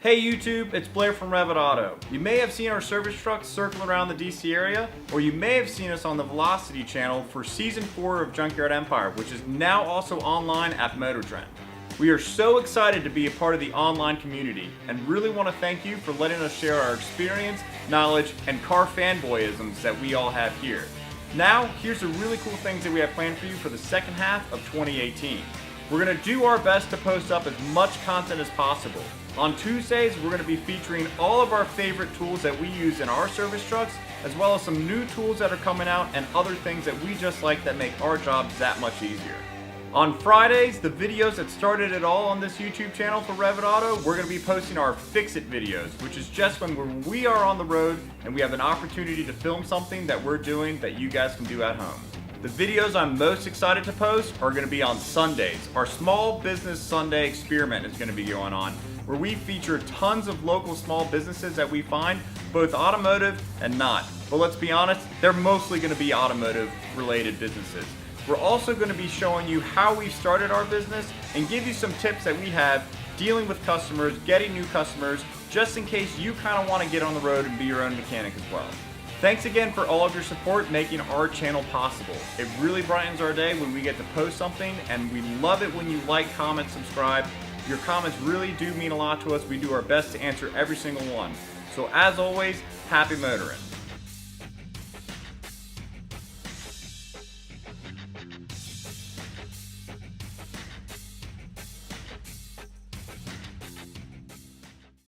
Hey YouTube, it's Blair from Revit Auto. You may have seen our service trucks circle around the DC area, or you may have seen us on the Velocity channel for Season 4 of Junkyard Empire, which is now also online at Motor Trend. We are so excited to be a part of the online community and really want to thank you for letting us share our experience, knowledge, and car fanboyisms that we all have here. Now, here's the really cool things that we have planned for you for the second half of 2018. We're going to do our best to post up as much content as possible. On Tuesdays, we're going to be featuring all of our favorite tools that we use in our service trucks, as well as some new tools that are coming out and other things that we just like that make our jobs that much easier. On Fridays, the videos that started it all on this YouTube channel for Revit Auto, we're going to be posting our Fix It videos, which is just when we are on the road and we have an opportunity to film something that we're doing that you guys can do at home. The videos I'm most excited to post are going to be on Sundays. Our Small Business Sunday experiment is going to be going on, where we feature tons of local small businesses that we find, both automotive and not. But let's be honest, they're mostly going to be automotive related businesses. We're also going to be showing you how we started our business and give you some tips that we have dealing with customers, getting new customers, just in case you kind of want to get on the road and be your own mechanic as well. Thanks again for all of your support making our channel possible. It really brightens our day when we get to post something, and we love it when you like, comment, subscribe. Your comments really do mean a lot to us. We do our best to answer every single one. So as always, happy motoring.